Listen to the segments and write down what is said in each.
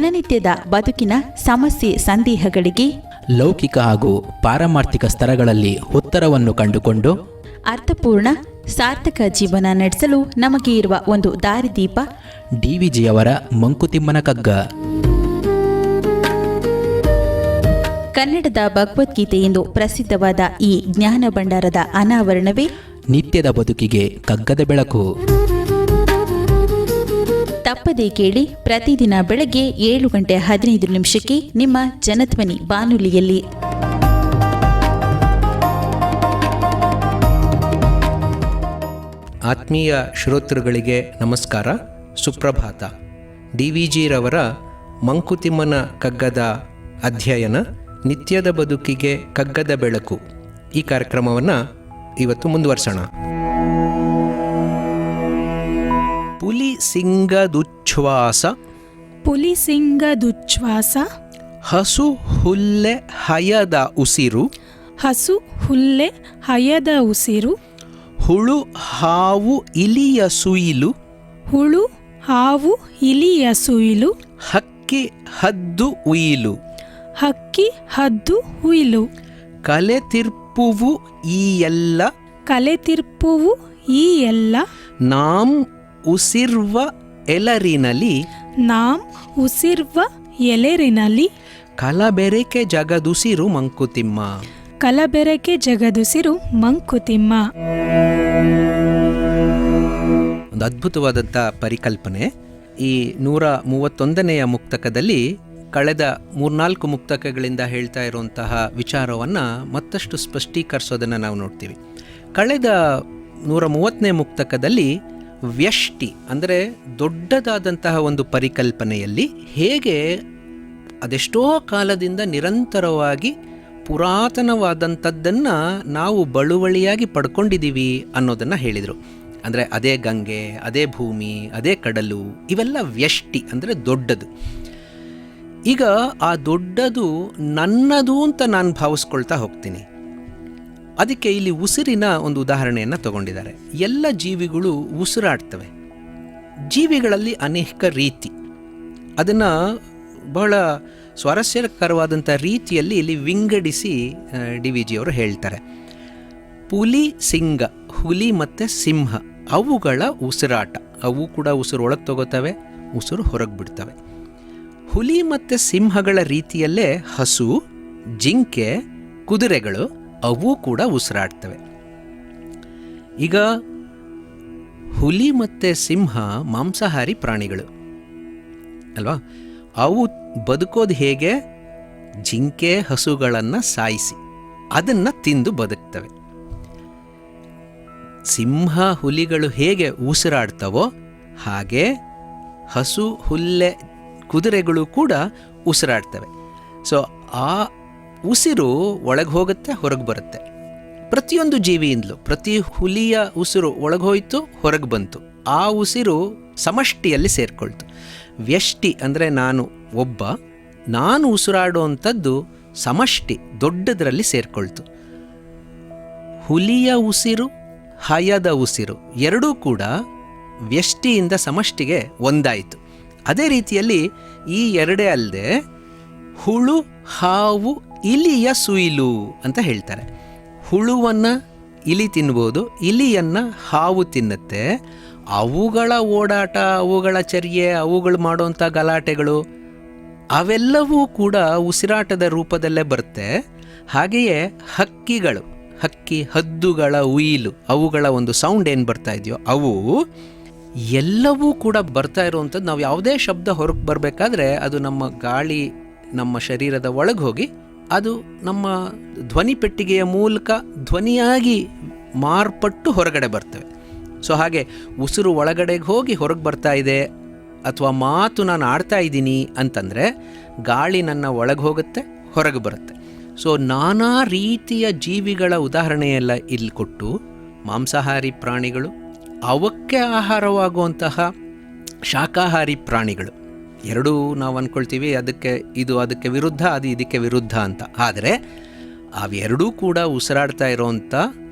ದಿನನಿತ್ಯದ ಬದುಕಿನ ಸಮಸ್ಯೆ ಸಂದೇಹಗಳಿಗೆ ಲೌಕಿಕ ಹಾಗೂ ಪಾರಮಾರ್ಥಿಕ ಸ್ತರಗಳಲ್ಲಿ ಉತ್ತರವನ್ನು ಕಂಡುಕೊಂಡು ಅರ್ಥಪೂರ್ಣ ಸಾರ್ಥಕ ಜೀವನ ನಡೆಸಲು ನಮಗೆ ಇರುವ ಒಂದು ದಾರಿದೀಪ ಡಿವಿಜಿಯವರ ಮಂಕುತಿಮ್ಮನ ಕಗ್ಗ. ಕನ್ನಡದ ಭಗವದ್ಗೀತೆ ಎಂದು ಪ್ರಸಿದ್ಧವಾದ ಈ ಜ್ಞಾನ ಭಂಡಾರದ ಅನಾವರಣವೇ ನಿತ್ಯದ ಬದುಕಿಗೆ ಕಗ್ಗದ ಬೆಳಕು. ತಪ್ಪದೇ ಕೇಳಿ, ಪ್ರತಿದಿನ ಬೆಳಗ್ಗೆ 7:15 ನಿಮ್ಮ ಜನಧ್ವನಿ ಬಾನುಲಿಯಲ್ಲಿ. ಆತ್ಮೀಯ ಶ್ರೋತೃಗಳಿಗೆ ನಮಸ್ಕಾರ, ಸುಪ್ರಭಾತ. ಡಿವಿಜಿರವರ ಮಂಕುತಿಮ್ಮನ ಕಗ್ಗದ ಅಧ್ಯಯನ ನಿತ್ಯದ ಬದುಕಿಗೆ ಕಗ್ಗದ ಬೆಳಕು ಈ ಕಾರ್ಯಕ್ರಮವನ್ನು ಇವತ್ತು ಮುಂದುವರ್ಸೋಣ. ಪುಲಿಸಿಂಗದುಚ್ಛ್ವಾಸ ಹಸು ಹುಲ್ಲೆ ಹಯದ ಉಸಿರು ಹುಳು ಹಾವು ಇಲಿಯ ಸುಯಿಲು ಹಕ್ಕಿ ಹದ್ದು ಉಯಿಲು ಕಲೆತಿರ್ಪುವು ಈ ಎಲ್ಲ ನಾಂ ಉಸಿರ್ವ ಎಲೆರಿನಲಿ ಕಲಬೆರಕೆ ಜಗದುಸಿರು ಮಂಕುತಿಮ್ಮ. ಒಂದು ಅದ್ಭುತವಾದಂಥ ಪರಿಕಲ್ಪನೆ. ಈ 131ನೆಯ ಮುಕ್ತಕದಲ್ಲಿ ಕಳೆದ 3-4 ಮುಕ್ತಕಗಳಿಂದ ಹೇಳ್ತಾ ಇರುವಂತಹ ವಿಚಾರವನ್ನು ಮತ್ತಷ್ಟು ಸ್ಪಷ್ಟೀಕರಿಸೋದನ್ನು ನಾವು ನೋಡ್ತೀವಿ. ಕಳೆದ 130ನೇ ಮುಕ್ತಕದಲ್ಲಿ ವ್ಯಷ್ಟಿ ಅಂದರೆ ದೊಡ್ಡದಾದಂತಹ ಒಂದು ಪರಿಕಲ್ಪನೆಯಲ್ಲಿ ಹೇಗೆ ಅದೆಷ್ಟೋ ಕಾಲದಿಂದ ನಿರಂತರವಾಗಿ ಪುರಾತನವಾದಂಥದ್ದನ್ನು ನಾವು ಬಳುವಳಿಯಾಗಿ ಪಡ್ಕೊಂಡಿದ್ದೀವಿ ಅನ್ನೋದನ್ನು ಹೇಳಿದರು. ಅಂದರೆ ಅದೇ ಗಂಗೆ, ಅದೇ ಭೂಮಿ, ಅದೇ ಕಡಲು, ಇವೆಲ್ಲ ವ್ಯಷ್ಟಿ ಅಂದರೆ ದೊಡ್ಡದು. ಈಗ ಆ ದೊಡ್ಡದು ನನ್ನದು ಅಂತ ನಾನು ಭಾವಿಸ್ಕೊಳ್ತಾ ಹೋಗ್ತೀನಿ. ಅದಕ್ಕೆ ಇಲ್ಲಿ ಉಸಿರಿನ ಒಂದು ಉದಾಹರಣೆಯನ್ನು ತಗೊಂಡಿದ್ದಾರೆ. ಎಲ್ಲ ಜೀವಿಗಳು ಉಸಿರಾಡ್ತವೆ. ಜೀವಿಗಳಲ್ಲಿ ಅನೇಕ ರೀತಿ, ಅದನ್ನು ಬಹಳ ಸ್ವಾರಸ್ಯಕರವಾದಂಥ ರೀತಿಯಲ್ಲಿ ಇಲ್ಲಿ ವಿಂಗಡಿಸಿ ಡಿವಿಜಿಯವರು ಹೇಳ್ತಾರೆ. ಹುಲಿ ಮತ್ತು ಸಿಂಹ ಅವುಗಳ ಉಸಿರಾಟ, ಅವು ಕೂಡ ಉಸಿರು ಒಳಗೆ ತಗೋತವೆ, ಉಸಿರು ಹೊರಗೆ ಬಿಡ್ತವೆ. ಹುಲಿ ಮತ್ತು ಸಿಂಹಗಳ ರೀತಿಯಲ್ಲೇ ಹಸು, ಜಿಂಕೆ, ಕುದುರೆಗಳು ಅವು ಕೂಡ ಉಸಿರಾಡ್ತವೆ. ಈಗ ಹುಲಿ ಮತ್ತು ಸಿಂಹ ಮಾಂಸಾಹಾರಿ ಪ್ರಾಣಿಗಳು ಅಲ್ವಾ? ಅವು ಬದುಕೋದು ಹೇಗೆ? ಜಿಂಕೆ ಹಸುಗಳನ್ನು ಸಾಯಿಸಿ ಅದನ್ನು ತಿಂದು ಬದುಕ್ತವೆ. ಸಿಂಹ ಹುಲಿಗಳು ಹೇಗೆ ಉಸಿರಾಡ್ತವೋ ಹಾಗೆ ಹಸು, ಹುಲ್ಲೆ, ಕುದುರೆಗಳು ಕೂಡ ಉಸಿರಾಡ್ತವೆ. ಸೊ ಆ ಉಸಿರು ಒಳಗೆ ಹೋಗುತ್ತೆ, ಹೊರಗೆ ಬರುತ್ತೆ. ಪ್ರತಿಯೊಂದು ಜೀವಿಯಿಂದಲೂ ಪ್ರತಿ ಹುಲಿಯ ಉಸಿರು ಒಳಗೆ ಹೋಯಿತು, ಹೊರಗೆ ಬಂತು. ಆ ಉಸಿರು ಸಮಷ್ಟಿಯಲ್ಲಿ ಸೇರಿಕೊಳ್ತು. ವ್ಯಷ್ಟಿ ಅಂದರೆ ನಾನು ಉಸಿರಾಡುವಂಥದ್ದು ಸಮಷ್ಟಿ ದೊಡ್ಡದರಲ್ಲಿ ಸೇರಿಕೊಳ್ತು. ಹುಲಿಯ ಉಸಿರು, ಹಯದ ಉಸಿರು ಎರಡೂ ಕೂಡ ವ್ಯಷ್ಟಿಯಿಂದ ಸಮಷ್ಟಿಗೆ ಒಂದಾಯಿತು. ಅದೇ ರೀತಿಯಲ್ಲಿ ಈ ಎರಡೇ ಅಲ್ಲದೆ ಹುಳು, ಹಾವು, ಇಲಿಯ ಸುಯಿಲು ಅಂತ ಹೇಳ್ತಾರೆ. ಹುಳುವನ್ನು ಇಲಿ ತಿನ್ಬೋದು, ಇಲಿಯನ್ನು ಹಾವು ತಿನ್ನುತ್ತೆ. ಅವುಗಳ ಓಡಾಟ, ಅವುಗಳ ಚರ್ಯೆ, ಅವುಗಳು ಮಾಡುವಂಥ ಗಲಾಟೆಗಳು ಅವೆಲ್ಲವೂ ಕೂಡ ಉಸಿರಾಟದ ರೂಪದಲ್ಲೇ ಬರುತ್ತೆ. ಹಾಗೆಯೇ ಹಕ್ಕಿ ಹದ್ದುಗಳ ಉಯಿಲು, ಅವುಗಳ ಒಂದು ಸೌಂಡ್ ಏನು ಬರ್ತಾ ಇದೆಯೋ ಅವು ಎಲ್ಲವೂ ಕೂಡ ಬರ್ತಾ ಇರುವಂಥದ್ದು. ನಾವು ಯಾವುದೇ ಶಬ್ದ ಹೊರಗೆ ಬರಬೇಕಾದ್ರೆ ಅದು ನಮ್ಮ ಗಾಳಿ ನಮ್ಮ ಶರೀರದ ಒಳಗೆ ಹೋಗಿ ಅದು ನಮ್ಮ ಧ್ವನಿ ಪೆಟ್ಟಿಗೆಯ ಮೂಲಕ ಧ್ವನಿಯಾಗಿ ಮಾರ್ಪಟ್ಟು ಹೊರಗಡೆ ಬರ್ತವೆ. ಸೊ ಹಾಗೆ ಉಸಿರು ಒಳಗಡೆಗೆ ಹೋಗಿ ಹೊರಗೆ ಬರ್ತಾ ಇದೆ ಅಥವಾ ಮಾತು ನಾನು ಆಡ್ತಾ ಇದ್ದೀನಿ ಅಂತಂದರೆ ಗಾಳಿ ನನ್ನ ಒಳಗೆ ಹೋಗುತ್ತೆ, ಹೊರಗೆ ಬರುತ್ತೆ. ಸೊ ನಾನಾ ರೀತಿಯ ಜೀವಿಗಳ ಉದಾಹರಣೆಯೆಲ್ಲ ಇಲ್ಲಿ ಕೊಟ್ಟು, ಮಾಂಸಾಹಾರಿ ಪ್ರಾಣಿಗಳು, ಅವಕ್ಕೆ ಆಹಾರವಾಗುವಂತಹ ಶಾಕಾಹಾರಿ ಪ್ರಾಣಿಗಳು ಎರಡೂ ನಾವು ಅಂದ್ಕೊಳ್ತೀವಿ ಅದಕ್ಕೆ ವಿರುದ್ಧ, ಅದು ಇದಕ್ಕೆ ವಿರುದ್ಧ ಅಂತ. ಆದರೆ ಅವೆರಡೂ ಕೂಡ ಉಸಿರಾಡ್ತಾ ಇರೋವಂಥ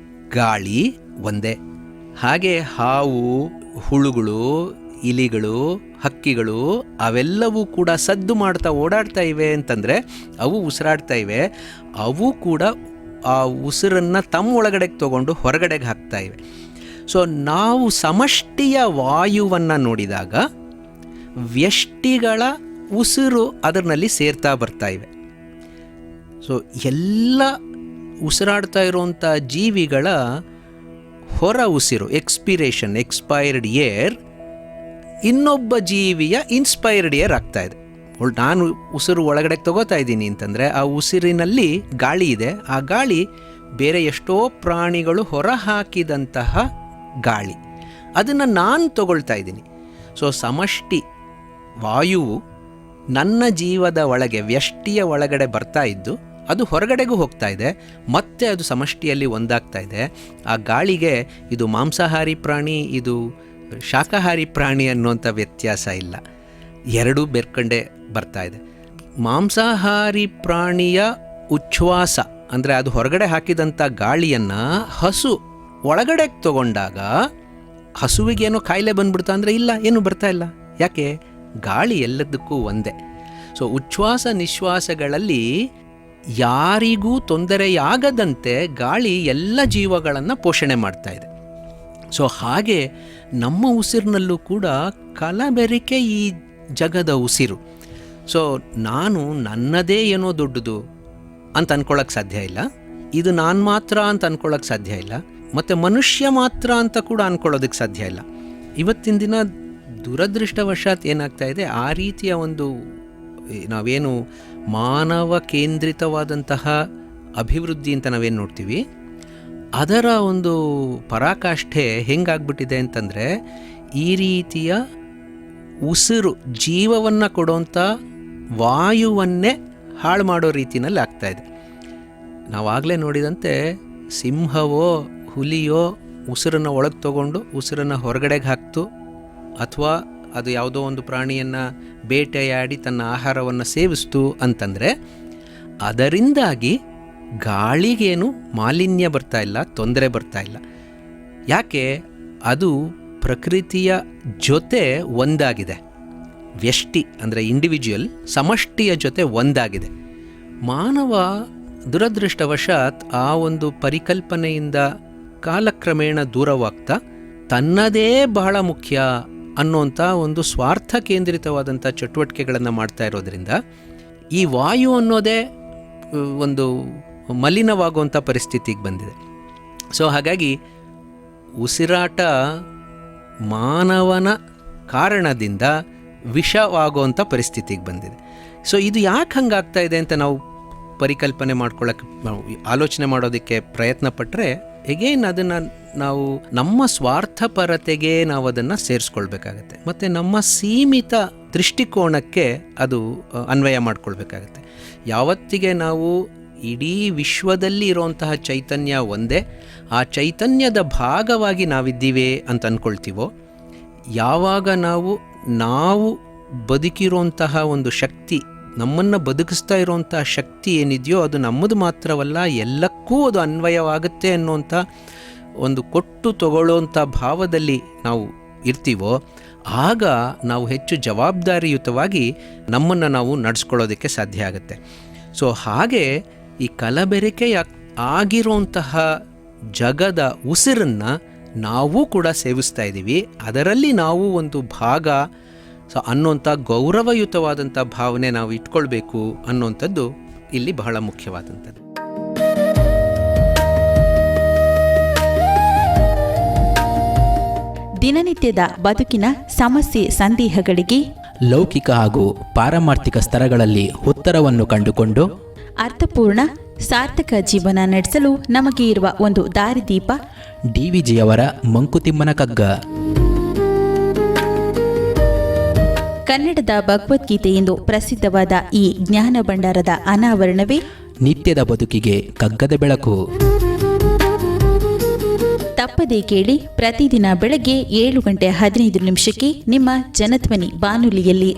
ಗಾಳಿ ಒಂದೇ. ಹಾಗೆ ಹಾವು, ಹುಳುಗಳು ಇಲಿಗಳು, ಹಕ್ಕಿಗಳು ಅವೆಲ್ಲವೂ ಕೂಡ ಸದ್ದು ಮಾಡ್ತಾ ಓಡಾಡ್ತಾ ಇವೆ ಅಂತಂದರೆ ಅವು ಉಸಿರಾಡ್ತಾ ಇವೆ. ಅವು ಕೂಡ ಆ ಉಸಿರನ್ನು ತಮ್ಮ ಒಳಗಡೆಗೆ ತಗೊಂಡು ಹೊರಗಡೆಗೆ ಹಾಕ್ತಾ ಇವೆ. ಸೊ ನಾವು ಸಮಷ್ಟಿಯ ವಾಯುವನ್ನು ನೋಡಿದಾಗ ವ್ಯಷ್ಟಿಗಳ ಉಸಿರು ಅದರಲ್ಲಿ ಸೇರ್ತಾ ಬರ್ತಾ ಇವೆ. ಸೊ ಎಲ್ಲ ಉಸಿರಾಡ್ತಾ ಇರುವಂಥ ಜೀವಿಗಳ ಹೊರ ಉಸಿರು ಎಕ್ಸ್ಪಿರೇಷನ್, ಎಕ್ಸ್ಪೈರ್ಡ್ ಏರ್ ಇನ್ನೊಬ್ಬ ಜೀವಿಯ ಇನ್ಸ್ಪೈರ್ಡ್ ಏರ್ ಆಗ್ತಾ ಇದೆ. ನಾನು ಉಸಿರು ಒಳಗಡೆ ತಗೋತಾ ಇದ್ದೀನಿ ಅಂತಂದರೆ ಆ ಉಸಿರಿನಲ್ಲಿ ಗಾಳಿ ಇದೆ. ಆ ಗಾಳಿ ಬೇರೆ ಎಷ್ಟೋ ಪ್ರಾಣಿಗಳು ಹೊರ ಹಾಕಿದಂತಹ ಗಾಳಿ, ಅದನ್ನು ನಾನು ತಗೊಳ್ತಾ ಇದ್ದೀನಿ. ಸೊ ಸಮಷ್ಟಿ ವಾಯುವು ನನ್ನ ಜೀವದ ಒಳಗೆ ವ್ಯಷ್ಟಿಯ ಒಳಗಡೆ ಬರ್ತಾ ಇದ್ದು ಅದು ಹೊರಗಡೆಗೂ ಹೋಗ್ತಾ ಇದೆ, ಮತ್ತೆ ಅದು ಸಮಷ್ಟಿಯಲ್ಲಿ ಒಂದಾಗ್ತಾ ಇದೆ. ಆ ಗಾಳಿಗೆ ಇದು ಮಾಂಸಾಹಾರಿ ಪ್ರಾಣಿ, ಇದು ಶಾಕಾಹಾರಿ ಪ್ರಾಣಿ ಅನ್ನುವಂಥ ವ್ಯತ್ಯಾಸ ಇಲ್ಲ, ಎರಡೂ ಬೆರ್ಕಂಡೆ ಬರ್ತಾ ಇದೆ. ಮಾಂಸಾಹಾರಿ ಪ್ರಾಣಿಯ ಉಚ್ಛ್ವಾಸ ಅಂದರೆ ಅದು ಹೊರಗಡೆ ಹಾಕಿದಂಥ ಗಾಳಿಯನ್ನು ಹಸು ಒಳಗಡೆ ತಗೊಂಡಾಗ ಹಸುವಿಗೇನೋ ಕಾಯಿಲೆ ಬಂದ್ಬಿಡ್ತಾ ಅಂದರೆ ಇಲ್ಲ, ಏನೂ ಬರ್ತಾ ಇಲ್ಲ. ಯಾಕೆ? ಗಾಳಿ ಎಲ್ಲದಕ್ಕೂ ಒಂದೇ. ಸೊ ಉಚ್ಛ್ವಾಸ ನಿಶ್ವಾಸಗಳಲ್ಲಿ ಯಾರಿಗೂ ತೊಂದರೆಯಾಗದಂತೆ ಗಾಳಿ ಎಲ್ಲ ಜೀವಗಳನ್ನು ಪೋಷಣೆ ಮಾಡ್ತಾ ಇದೆ. ಸೊ ಹಾಗೆ ನಮ್ಮ ಉಸಿರಿನಲ್ಲೂ ಕೂಡ ಕಲಬೆರಕೆ ಈ ಜಗದ ಉಸಿರು. ಸೊ ನಾನು ನನ್ನದೇ ಏನೋ ದೊಡ್ಡದು ಅಂತ ಅಂದ್ಕೊಳ್ಳೋಕ್ಕೆ ಸಾಧ್ಯ ಇಲ್ಲ, ಇದು ನಾನು ಮಾತ್ರ ಅಂತ ಅಂದ್ಕೊಳ್ಳೋಕ್ಕೆ ಸಾಧ್ಯ ಇಲ್ಲ, ಮತ್ತು ಮನುಷ್ಯ ಮಾತ್ರ ಅಂತ ಕೂಡ ಅಂದ್ಕೊಳ್ಳೋದಕ್ಕೆ ಸಾಧ್ಯ ಇಲ್ಲ. ಇವತ್ತಿನ ದಿನ ದುರದೃಷ್ಟವಶಾತ್ ಏನಾಗ್ತಾ ಇದೆ, ಆ ರೀತಿಯ ಒಂದು ನಾವೇನು ಮಾನವ ಕೇಂದ್ರಿತವಾದಂತಹ ಅಭಿವೃದ್ಧಿ ಅಂತ ನಾವೇನು ನೋಡ್ತೀವಿ, ಅದರ ಒಂದು ಪರಾಕಾಷ್ಠೆ ಹೆಂಗಾಗ್ಬಿಟ್ಟಿದೆ ಅಂತಂದರೆ ಈ ರೀತಿಯ ಉಸಿರು ಜೀವವನ್ನು ಕೊಡುವಂಥ ವಾಯುವನ್ನೇ ಹಾಳು ಮಾಡೋ ರೀತಿಯಲ್ಲಿ ಆಗ್ತಾಯಿದೆ. ನಾವಾಗಲೇ ನೋಡಿದಂತೆ ಸಿಂಹವೋ ಹುಲಿಯೋ ಉಸಿರನ್ನು ಒಳಗೆ ತಗೊಂಡು ಉಸಿರನ್ನು ಹೊರಗಡೆಗೆ ಹಾಕ್ತು, ಅಥವಾ ಅದು ಯಾವುದೋ ಒಂದು ಪ್ರಾಣಿಯನ್ನು ಬೇಟೆಯಾಡಿ ತನ್ನ ಆಹಾರವನ್ನು ಸೇವಿಸ್ತು ಅಂತಂದರೆ ಅದರಿಂದಾಗಿ ಗಾಳಿಗೇನು ಮಾಲಿನ್ಯ ಬರ್ತಾ ಇಲ್ಲ, ತೊಂದರೆ ಬರ್ತಾ ಇಲ್ಲ. ಯಾಕೆ? ಅದು ಪ್ರಕೃತಿಯ ಜೊತೆ ಒಂದಾಗಿದೆ. ವ್ಯಷ್ಟಿ ಅಂದರೆ ಇಂಡಿವಿಜುವಲ್ ಸಮಷ್ಟಿಯ ಜೊತೆ ಒಂದಾಗಿದೆ. ಮಾನವ ದುರದೃಷ್ಟವಶಾತ್ ಆ ಒಂದು ಪರಿಕಲ್ಪನೆಯಿಂದ ಕಾಲಕ್ರಮೇಣ ದೂರವಾಗ್ತಾ ತನ್ನದೇ ಬಹಳ ಮುಖ್ಯ ಅನ್ನೋಂಥ ಒಂದು ಸ್ವಾರ್ಥ ಕೇಂದ್ರಿತವಾದಂಥ ಚಟುವಟಿಕೆಗಳನ್ನು ಮಾಡ್ತಾ ಇರೋದ್ರಿಂದ ಈ ವಾಯು ಅನ್ನೋದೇ ಒಂದು ಮಲಿನವಾಗುವಂಥ ಪರಿಸ್ಥಿತಿಗೆ ಬಂದಿದೆ. ಸೊ ಹಾಗಾಗಿ ಉಸಿರಾಟ ಮಾನವನ ಕಾರಣದಿಂದ ವಿಷವಾಗುವಂಥ ಪರಿಸ್ಥಿತಿಗೆ ಬಂದಿದೆ. ಸೊ ಇದು ಯಾಕೆ ಹಂಗಾಗ್ತಾ ಇದೆ ಅಂತ ನಾವು ಪರಿಕಲ್ಪನೆ ಮಾಡ್ಕೊಳ್ಳೋಕ್ಕೆ, ಆಲೋಚನೆ ಮಾಡೋದಕ್ಕೆ ಪ್ರಯತ್ನ ಪಟ್ಟರೆ ಎಗೇನ್ ಅದನ್ನು ನಾವು ನಮ್ಮ ಸ್ವಾರ್ಥಪರತೆಗೆ ನಾವು ಅದನ್ನು ಸೇರಿಸ್ಕೊಳ್ಬೇಕಾಗತ್ತೆ, ಮತ್ತು ನಮ್ಮ ಸೀಮಿತ ದೃಷ್ಟಿಕೋನಕ್ಕೆ ಅದು ಅನ್ವಯ ಮಾಡ್ಕೊಳ್ಬೇಕಾಗತ್ತೆ. ಯಾವತ್ತಿಗೆ ನಾವು ಇಡೀ ವಿಶ್ವದಲ್ಲಿ ಇರುವಂತಹ ಚೈತನ್ಯ ಒಂದೇ, ಆ ಚೈತನ್ಯದ ಭಾಗವಾಗಿ ನಾವಿದ್ದೀವಿ ಅಂತ ಅಂದ್ಕೊಳ್ತೀವೋ, ಯಾವಾಗ ನಾವು ಬದುಕಿರುವಂತಹ ಒಂದು ಶಕ್ತಿ, ನಮ್ಮನ್ನು ಬದುಕಿಸ್ತಾ ಇರುವಂಥ ಶಕ್ತಿ ಏನಿದೆಯೋ ಅದು ನಮ್ಮದು ಮಾತ್ರವಲ್ಲ, ಎಲ್ಲಕ್ಕೂ ಅದು ಅನ್ವಯವಾಗುತ್ತೆ ಅನ್ನುವಂಥ ಒಂದು ಕೊಟ್ಟು ತಗೊಳ್ಳೋವಂಥ ಭಾವದಲ್ಲಿ ನಾವು ಇರ್ತೀವೋ, ಆಗ ನಾವು ಹೆಚ್ಚು ಜವಾಬ್ದಾರಿಯುತವಾಗಿ ನಮ್ಮನ್ನು ನಾವು ನಡೆಸ್ಕೊಳ್ಳೋದಕ್ಕೆ ಸಾಧ್ಯ ಆಗುತ್ತೆ. ಸೊ ಹಾಗೆ ಈ ಕಲಬೆರಕೆ ಆಗಿರುವಂತಹ ಜಗದ ಉಸಿರನ್ನು ನಾವು ಕೂಡ ಸೇವಿಸ್ತಾ ಇದ್ದೀವಿ, ಅದರಲ್ಲಿ ನಾವು ಒಂದು ಭಾಗ ಅನ್ನೋಂಥ ಗೌರವಯುತವಾದಂಥ ಭಾವನೆ ನಾವು ಇಟ್ಕೊಳ್ಬೇಕು ಅನ್ನೋಂಥದ್ದು ಇಲ್ಲಿ ಬಹಳ ಮುಖ್ಯವಾದಂಥದ್ದು. ದಿನನಿತ್ಯದ ಬದುಕಿನ ಸಮಸ್ಯೆ ಸಂದೇಹಗಳಿಗೆ ಲೌಕಿಕ ಹಾಗೂ ಪಾರಮಾರ್ಥಿಕ ಸ್ತರಗಳಲ್ಲಿ ಉತ್ತರವನ್ನು ಕಂಡುಕೊಂಡು ಅರ್ಥಪೂರ್ಣ ಸಾರ್ಥಕ ಜೀವನ ನಡೆಸಲು ನಮಗೆ ಇರುವ ಒಂದು ದಾರಿದೀಪ ಡಿವಿಜಿಯವರ ಮಂಕುತಿಮ್ಮನ ಕಗ್ಗ. ಕನ್ನಡದ ಭಗವದ್ಗೀತೆ ಎಂದು ಪ್ರಸಿದ್ಧವಾದ ಈ ಜ್ಞಾನ ಭಂಡಾರದ ಅನಾವರಣವೇ ನಿತ್ಯದ ಬದುಕಿಗೆ ಕಗ್ಗದ ಬೆಳಕು. ತಪ್ಪದೇ ಕೇಳಿ, ಪ್ರತಿದಿನ ಬೆಳಗ್ಗೆ 7:15 ನಿಮ್ಮ ಜನಧ್ವನಿ ಬಾನುಲಿಯಲ್ಲಿ.